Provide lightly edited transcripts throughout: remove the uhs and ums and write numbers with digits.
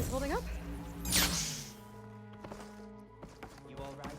Things holding up? You all right?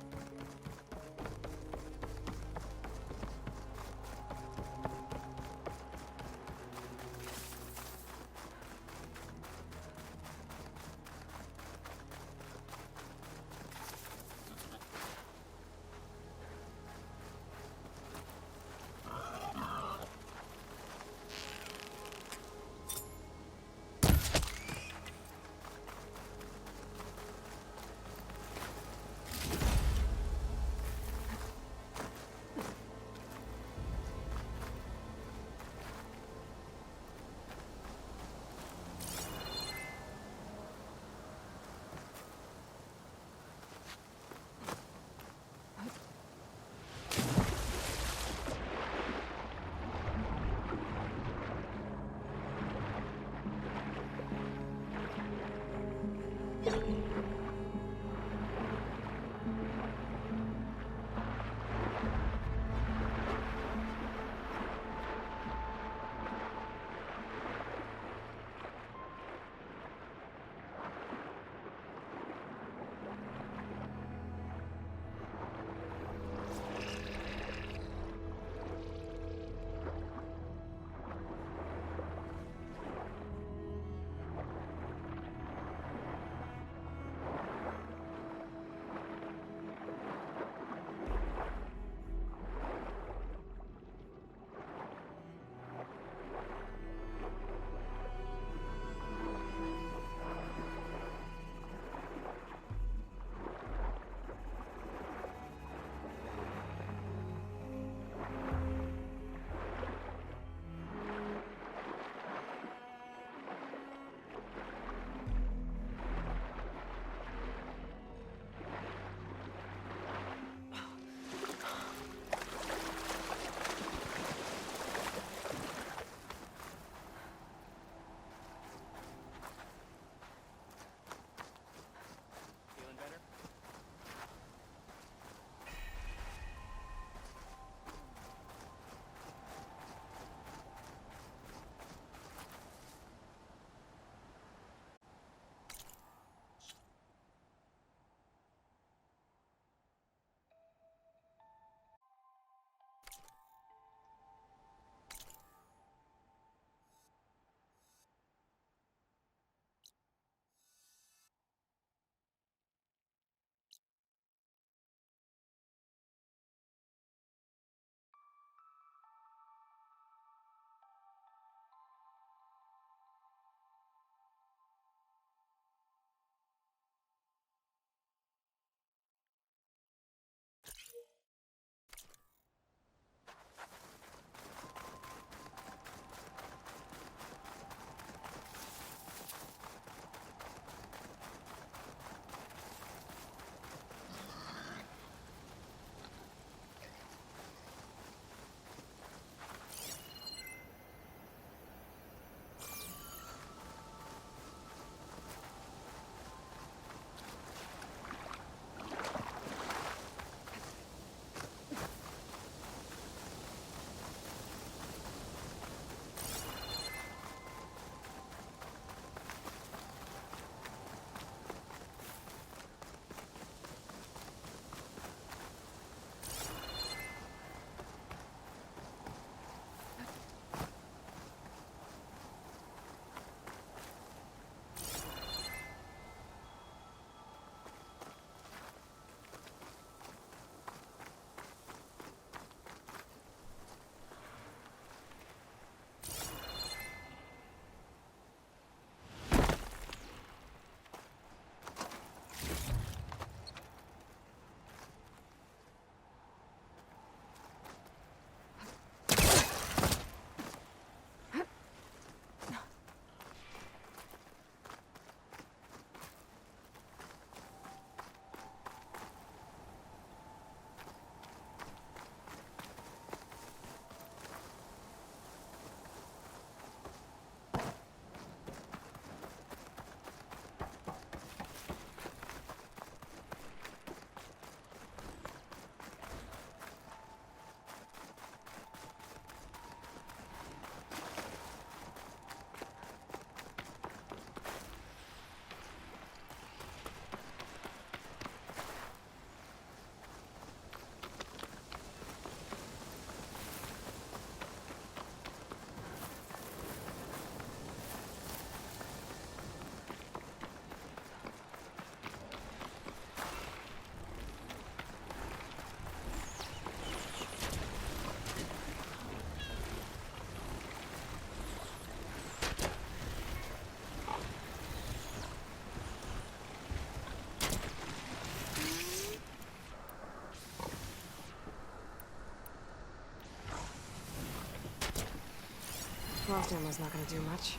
Frost ammo's not gonna do much.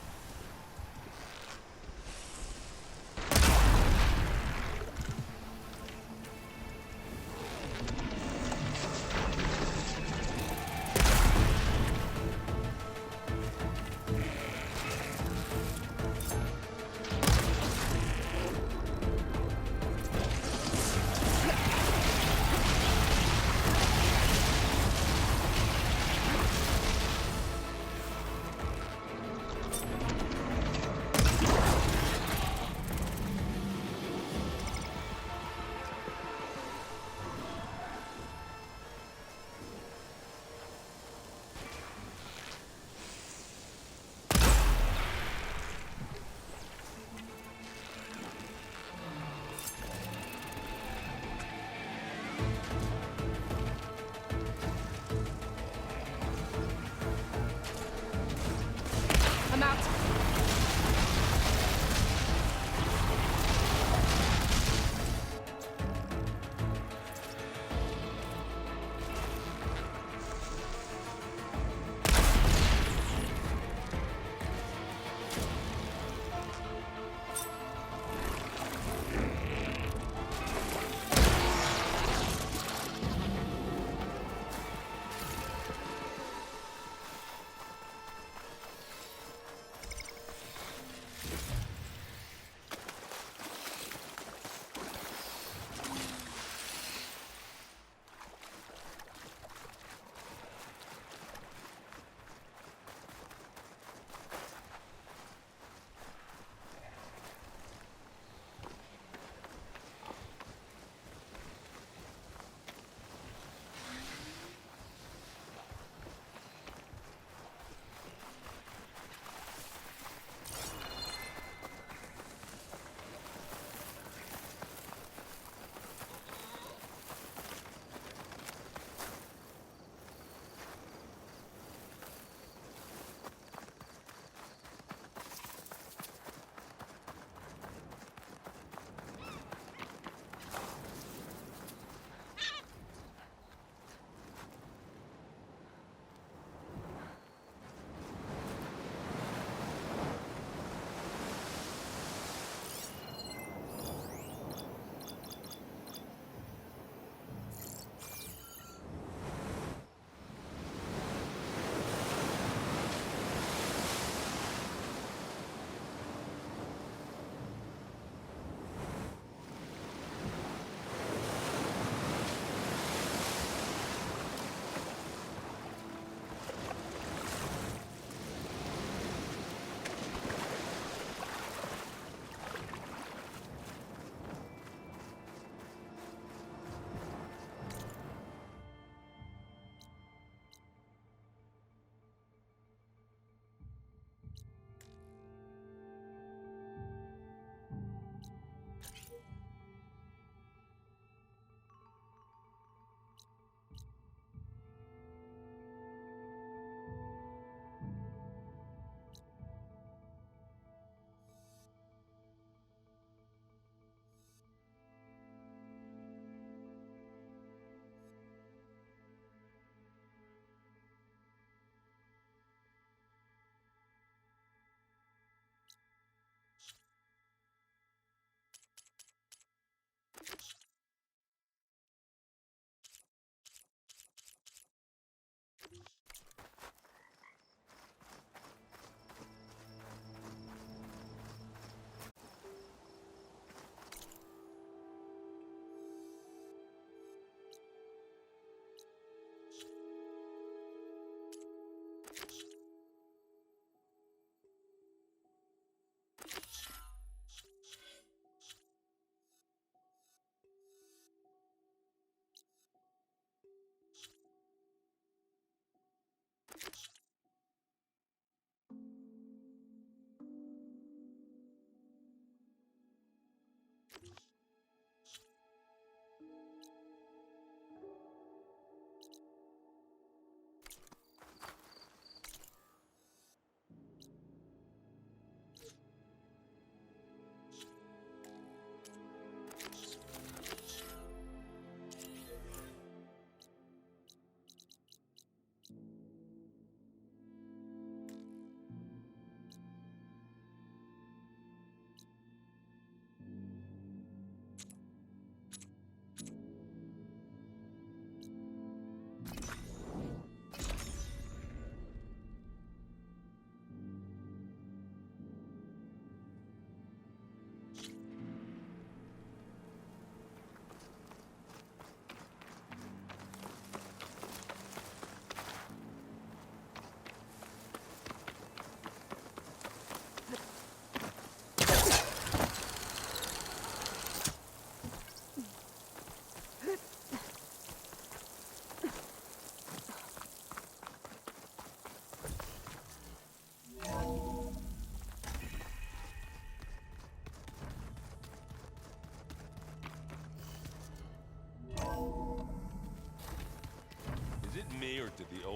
I'm out.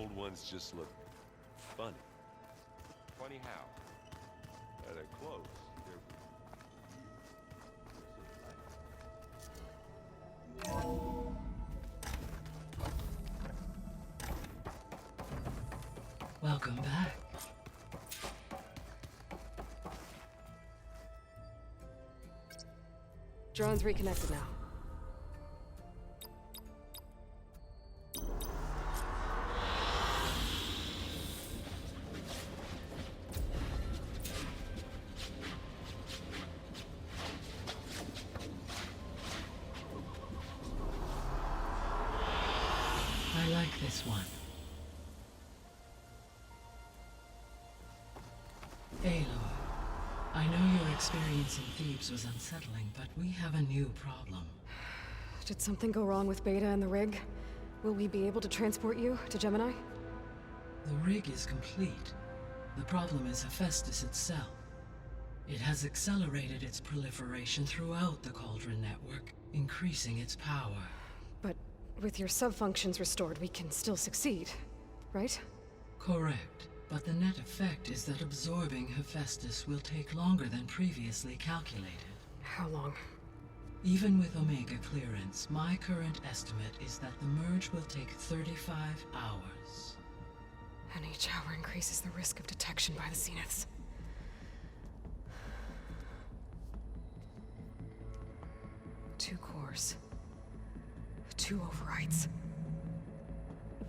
old ones just look funny. Funny how? They're close. They're... Welcome back. Drone's reconnected now. I like this one. Aloy, I know your experience in Thebes was unsettling, but we have a new problem. Did something go wrong with Beta and the rig? Will we be able to transport you to Gemini? The rig is complete. The problem is Hephaestus itself. It has accelerated its proliferation throughout the Cauldron network, increasing its power. But with your sub-functions restored, we can still succeed, right? Correct. But the net effect is that absorbing Hephaestus will take longer than previously calculated. How long? Even with Omega clearance, my current estimate is that the merge will take 35 hours. And each hour increases the risk of detection by the Zeniths. Two cores. Two overrides.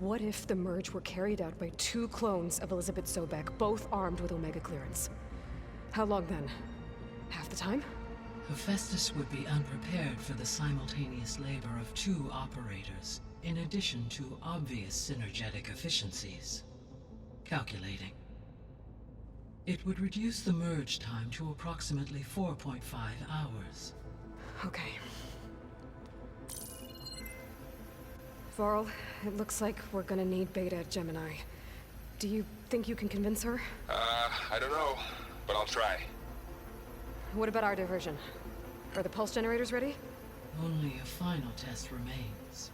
What if the merge were carried out by two clones of Elizabeth Sobek, both armed with Omega clearance? How long then? Half the time? Hephaestus would be unprepared for the simultaneous labor of two operators, in addition to obvious synergetic efficiencies. Calculating. It would reduce the merge time to approximately 4.5 hours. Okay. Varl, it looks like we're gonna need Beta at Gemini. Do you think you can convince her? I don't know, but I'll try. What about our diversion? Are the pulse generators ready? Only a final test remains.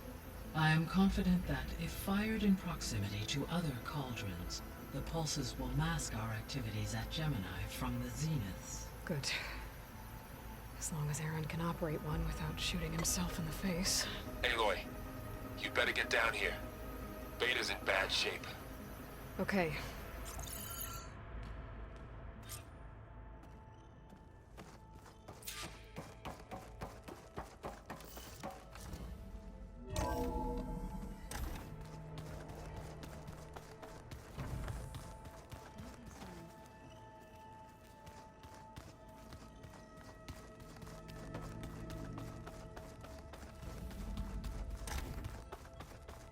I am confident that if fired in proximity to other cauldrons, the pulses will mask our activities at Gemini from the Zeniths. Good. As long as Aaron can operate one without shooting himself in the face. Aloy, you better get down here. Beta's in bad shape. Okay.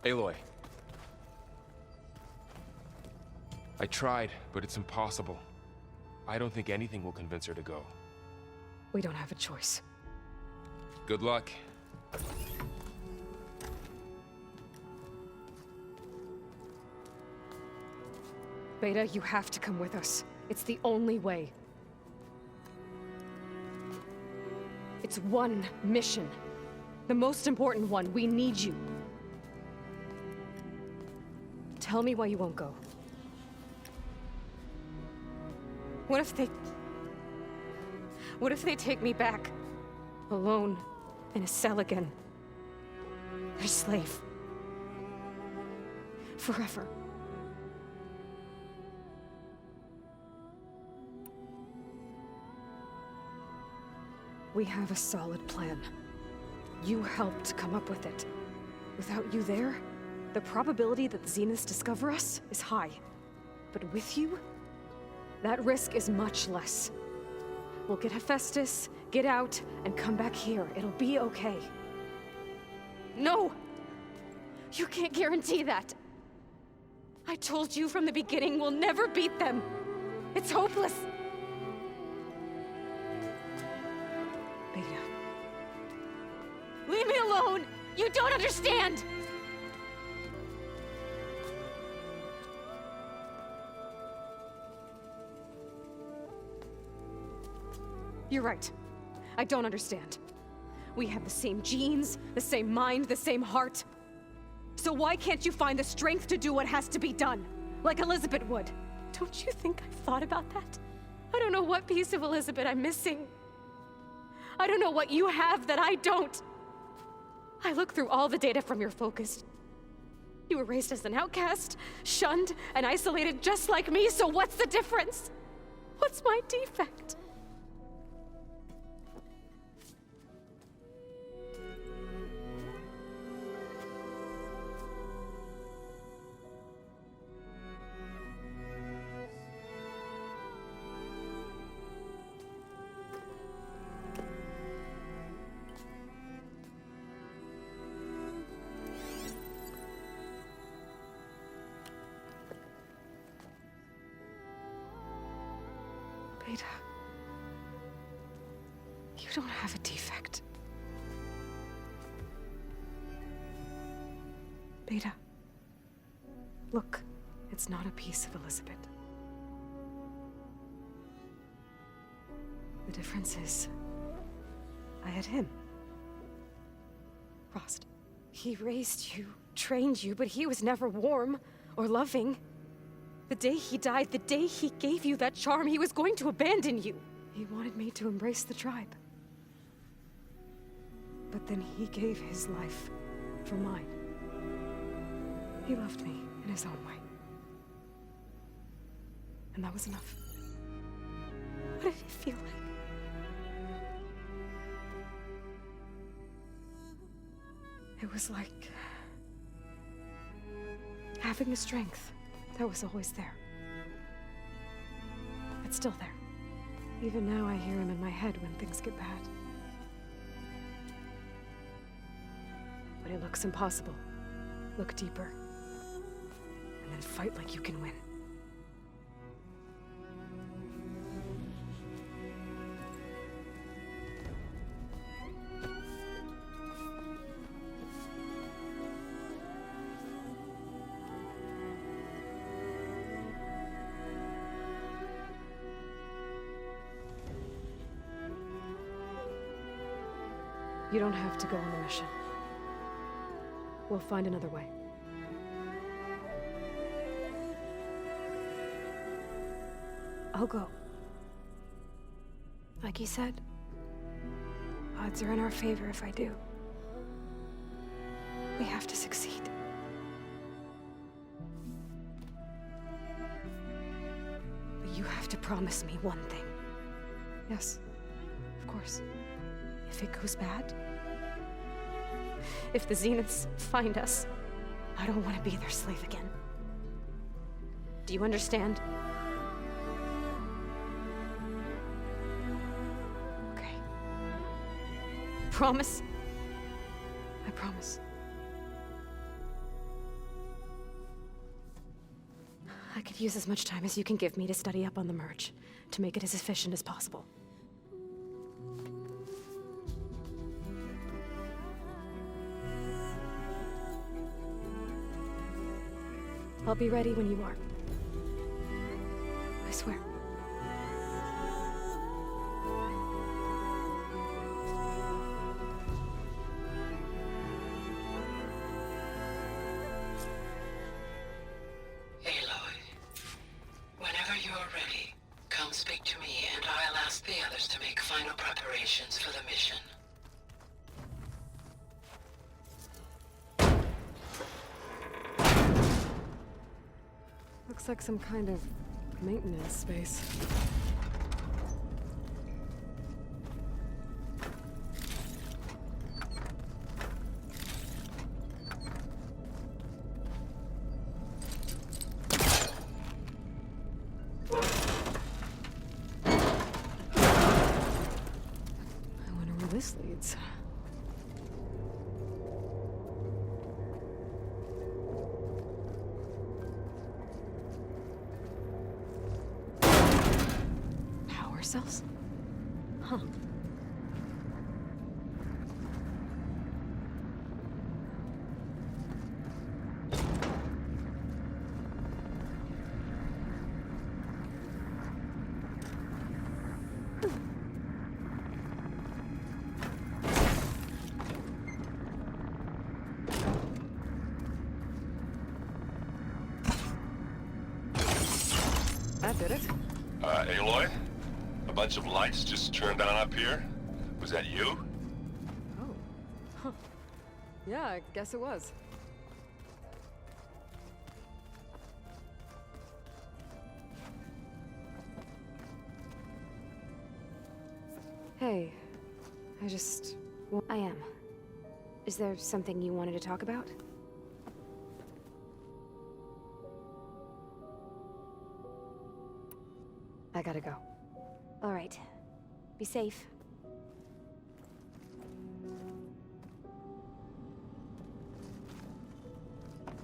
Aloy. I tried, but it's impossible. I don't think anything will convince her to go. We don't have a choice. Good luck. Beta, you have to come with us. It's the only way. It's one mission. The most important one. We need you. Tell me why you won't go. What if they take me back? Alone, in a cell again. Their slave. Forever. We have a solid plan. You helped come up with it. Without you there, the probability that the Zeniths discover us is high. But with you, that risk is much less. We'll get Hephaestus, get out, and come back here. It'll be okay. No! You can't guarantee that. I told you from the beginning we'll never beat them. It's hopeless. Beta. Leave me alone! You don't understand! You're right. I don't understand. We have the same genes, the same mind, the same heart. So why can't you find the strength to do what has to be done? Like Elizabeth would. Don't you think I've thought about that? I don't know what piece of Elizabeth I'm missing. I don't know what you have that I don't. I look through all the data from your focus. You were raised as an outcast, shunned, and isolated just like me, so what's the difference? What's my defect? Beta, you don't have a defect. Beta, look, it's not a piece of Elizabeth. The difference is, I had him. Rost. He raised you, trained you, but he was never warm or loving. The day he died, the day he gave you that charm, he was going to abandon you. He wanted me to embrace the tribe. But then he gave his life for mine. He loved me in his own way. And that was enough. What did it feel like? It was like having the strength that was always there. It's still there. Even now I hear him in my head when things get bad. But it looks impossible. Look deeper. And then fight like you can win. You don't have to go on the mission. We'll find another way. I'll go. Like you said, odds are in our favor if I do. We have to succeed. But you have to promise me one thing. Yes, of course. If it goes bad, if the Zeniths find us, I don't want to be their slave again. Do you understand? Okay. Promise? I promise. I could use as much time as you can give me to study up on the merge, to make it as efficient as possible. I'll be ready when you are. I swear. Aloy, whenever you're ready, come speak to me and I'll ask the others to make final preparations for the mission. Looks like some kind of maintenance space. I wonder where this leads. Cells? Huh. A bunch of lights just turned on up here? Was that you? Oh. Huh. Yeah, I guess it was. Hey, I am. Is there something you wanted to talk about? I gotta go. All right. Be safe.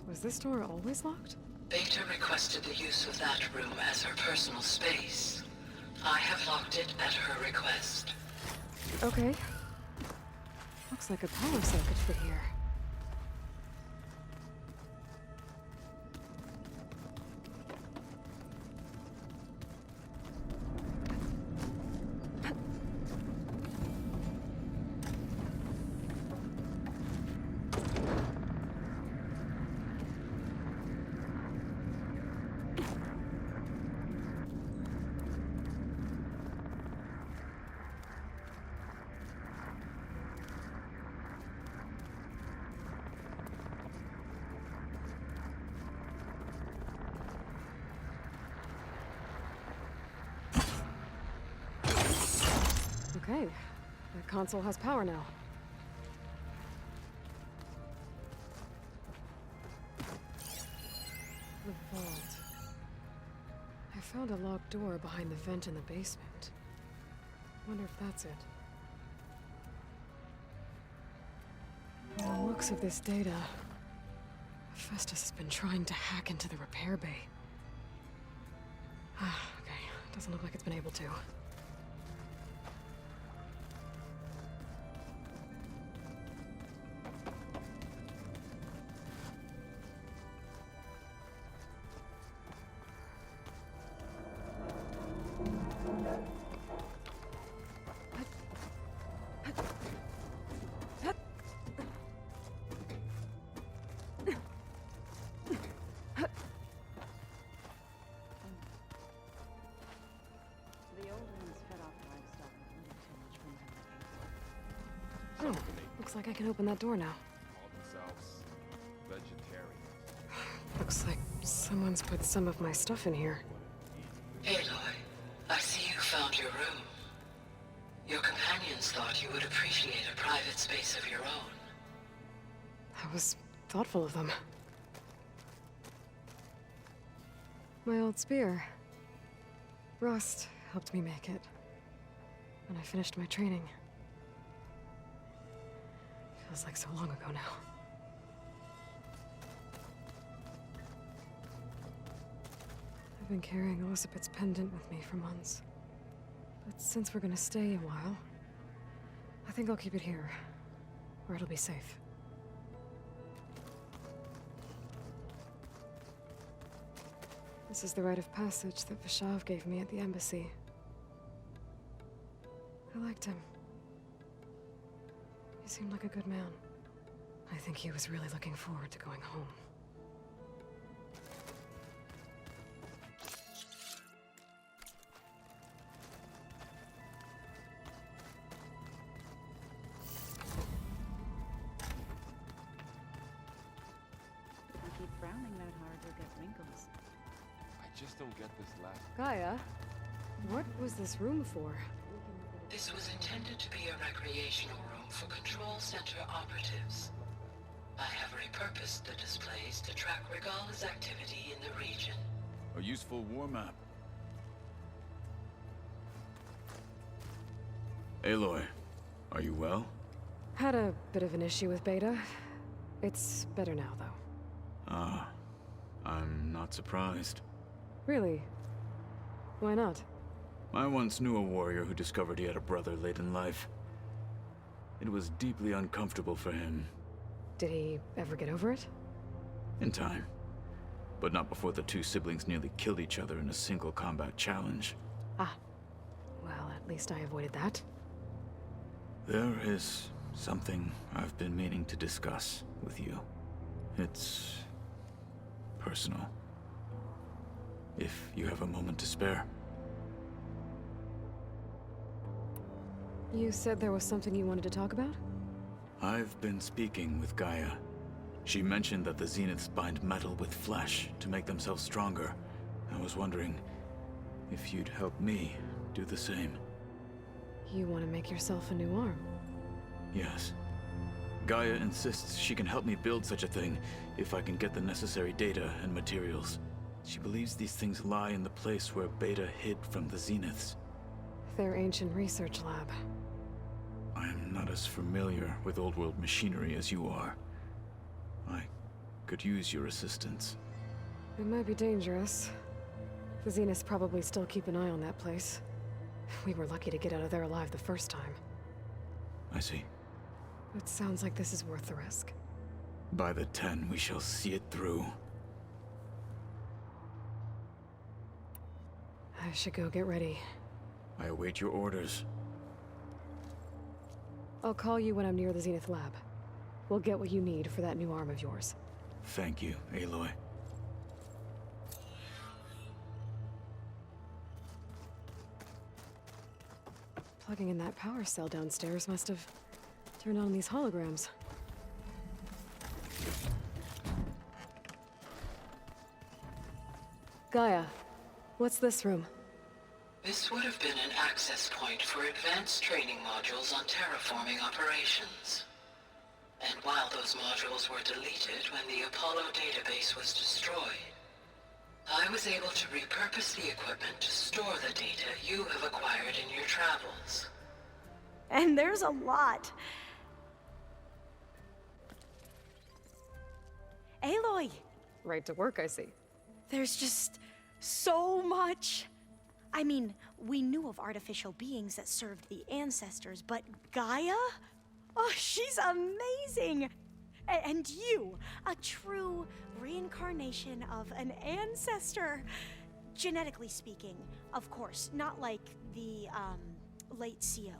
Was this door always locked? Beta requested the use of that room as her personal space. I have locked it at her request. Okay. Looks like a power circuit for here. Okay, the console has power now. The vault. I found a locked door behind the vent in the basement. Wonder if that's it. From the looks of this data, Festus has been trying to hack into the repair bay. Okay, doesn't look like it's been able to. Oh, looks like I can open that door now. Call themselves vegetarian. Looks like someone's put some of my stuff in here. Aloy, I see you found your room. Your companions thought you would appreciate a private space of your own. That was thoughtful of them. My old spear. Rust helped me make it when I finished my training. Feels like so long ago now. I've been carrying Elizabeth's pendant with me for months. But since we're gonna stay a while, I think I'll keep it here, where it'll be safe. This is the rite of passage that Vishav gave me at the embassy. I liked him. He seemed like a good man. I think he was really looking forward to going home. If you keep frowning that hard, you'll get wrinkles. I just don't get this last. Gaia, what was this room for? This was intended to be a recreational room for Control Center operatives. I have repurposed the displays to track Regala's activity in the region. A useful war map. Aloy, are you well? Had a bit of an issue with Beta. It's better now, though. Ah, I'm not surprised. Really? Why not? I once knew a warrior who discovered he had a brother late in life. It was deeply uncomfortable for him. Did he ever get over it? In time. But not before the two siblings nearly killed each other in a single combat challenge. Ah. Well, at least I avoided that. There is something I've been meaning to discuss with you. It's personal. If you have a moment to spare. You said there was something you wanted to talk about? I've been speaking with Gaia. She mentioned that the Zeniths bind metal with flesh to make themselves stronger. I was wondering if you'd help me do the same. You want to make yourself a new arm? Yes. Gaia insists she can help me build such a thing if I can get the necessary data and materials. She believes these things lie in the place where Beta hid from the Zeniths. Their ancient research lab. I am not as familiar with old world machinery as you are. I could use your assistance. It might be dangerous. The Zeniths probably still keep an eye on that place. We were lucky to get out of there alive the first time. I see. It sounds like this is worth the risk. By the 10, we shall see it through. I should go get ready. I await your orders. I'll call you when I'm near the Zenith lab. We'll get what you need for that new arm of yours. Thank you, Aloy. Plugging in that power cell downstairs must have turned on these holograms. Gaia, what's this room? This would have been an access point for advanced training modules on terraforming operations. And while those modules were deleted when the Apollo database was destroyed, I was able to repurpose the equipment to store the data you have acquired in your travels. And there's a lot. Aloy, Right to work, I see. there's just so much. I mean, we knew of artificial beings that served the ancestors, but Gaia? Oh, she's amazing! And you, a true reincarnation of an ancestor. Genetically speaking, of course, not like the, late CO.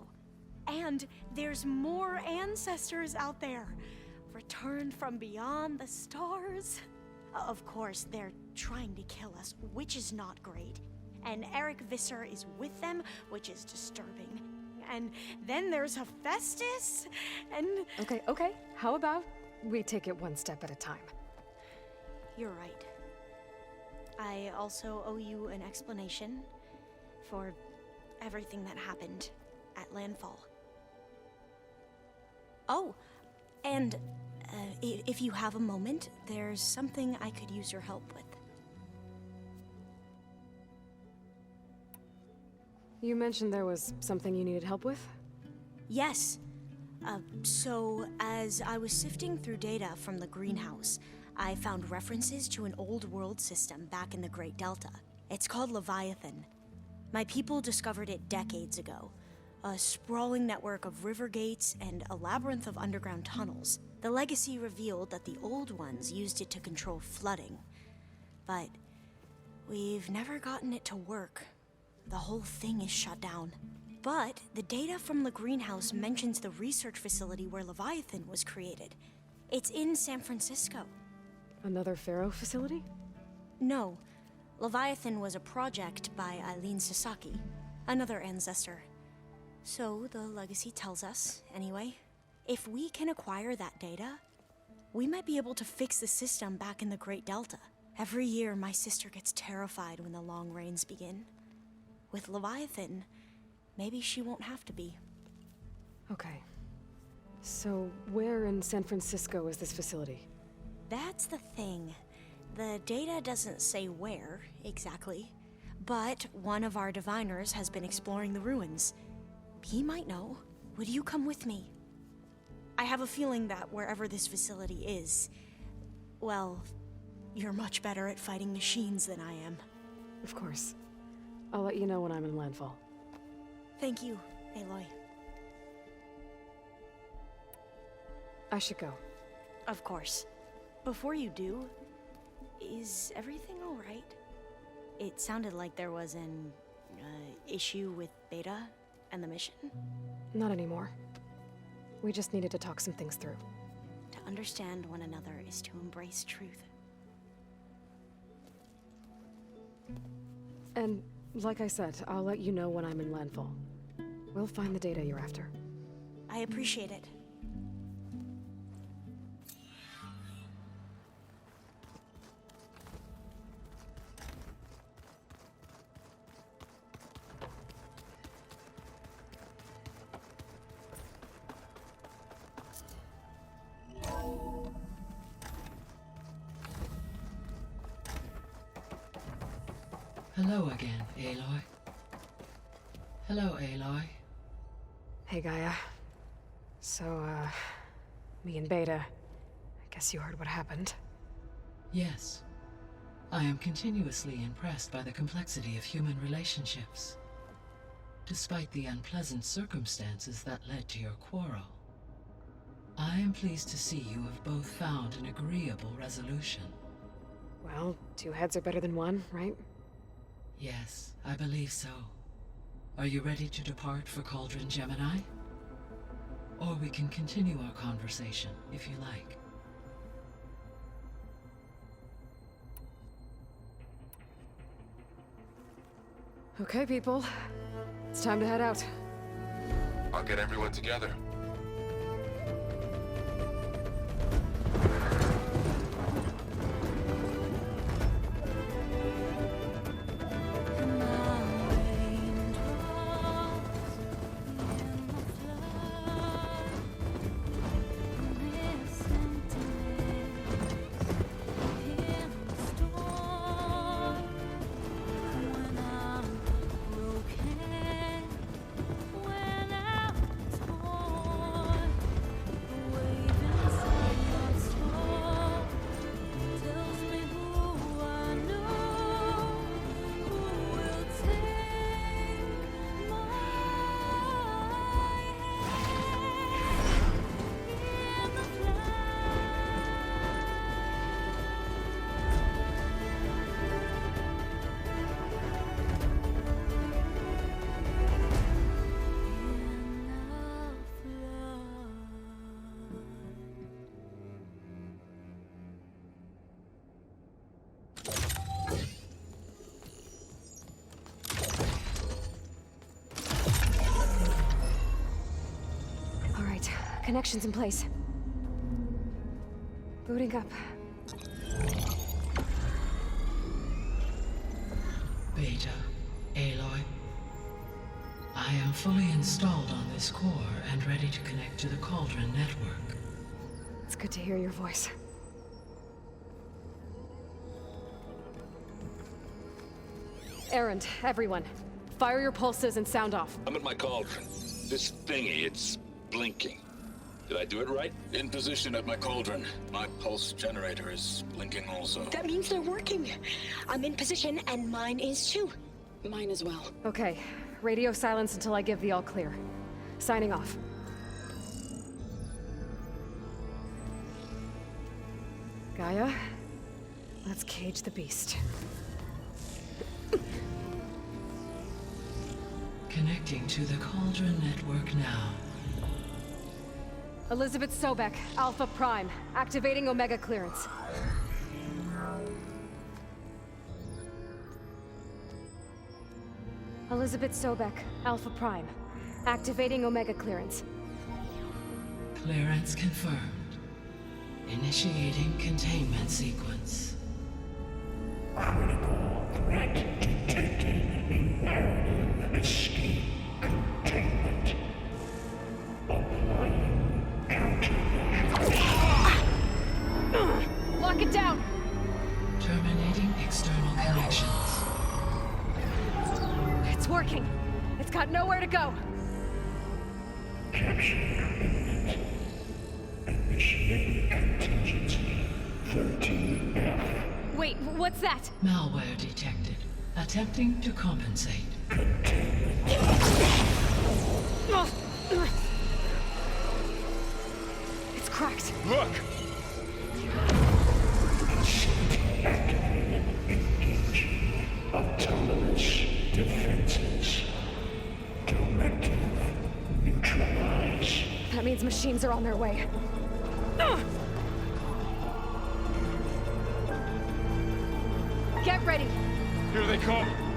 And there's more ancestors out there, returned from beyond the stars. Of course, they're trying to kill us, which is not great. And Eric Visser is with them, which is disturbing. And then there's Hephaestus, and... Okay. How about we take it one step at a time? You're right. I also owe you an explanation for everything that happened at Landfall. Oh, and if you have a moment, there's something I could use your help with. You mentioned there was something you needed help with? Yes. So, as I was sifting through data from the greenhouse, I found references to an old world system back in the Great Delta. It's called Leviathan. My people discovered it decades ago. A sprawling network of river gates and a labyrinth of underground tunnels. The legacy revealed that the old ones used it to control flooding. But we've never gotten it to work. The whole thing is shut down. But the data from the greenhouse mentions the research facility where Leviathan was created. It's in San Francisco. Another Pharaoh facility? No, Leviathan was a project by Eileen Sasaki, another ancestor. So the legacy tells us, anyway, if we can acquire that data, we might be able to fix the system back in the Great Delta. Every year, my sister gets terrified when the long rains begin. With Leviathan, maybe she won't have to be. Okay. So, where in San Francisco is this facility? That's the thing. The data doesn't say where, exactly. But one of our diviners has been exploring the ruins. He might know. Would you come with me? I have a feeling that wherever this facility is, well, you're much better at fighting machines than I am. Of course. I'll let you know when I'm in landfall. Thank you, Aloy. I should go. Of course. Before you do, is everything all right? It sounded like there was an issue with Beta and the mission. Not anymore. We just needed to talk some things through. To understand one another is to embrace truth. And, like I said, I'll let you know when I'm in landfall. We'll find the data you're after. I appreciate it. Hello again, Aloy. Hello, Aloy. Hey, Gaia. So, me and Beta, I guess you heard what happened. Yes. I am continuously impressed by the complexity of human relationships. Despite the unpleasant circumstances that led to your quarrel, I am pleased to see you have both found an agreeable resolution. Well, two heads are better than one, right? Yes, I believe so. Are you ready to depart for Cauldron Gemini? Or we can continue our conversation, if you like. Okay, people. It's time to head out. I'll get everyone together. Connections in place. Booting up. Beta, Aloy. I am fully installed on this core and ready to connect to the Cauldron network. It's good to hear your voice. Erend, everyone. Fire your pulses and sound off. I'm at my cauldron. This thingy, it's blinking. Did I do it right? In position at my cauldron. My pulse generator is blinking also. That means they're working. I'm in position, and mine is too. Mine as well. Okay. Radio silence until I give the all clear. Signing off. Gaia, let's cage the beast. Connecting to the Cauldron network now. Elizabeth Sobek, Alpha Prime, activating Omega clearance. Elizabeth Sobek, Alpha Prime, activating Omega clearance. Clearance confirmed. Initiating containment sequence. Critical threat detected. Imperative escape containment. Applying Lock it down! Terminating external connections. It's working. It's got nowhere to go. Capture imminent. Initiate contingency 13F. Wait, what's that? Malware detected. Attempting to compensate. It's cracked. Look! Activated. Engage. Autonomous defenses. Directive. Neutralize. That means machines are on their way. Get ready! Here they come!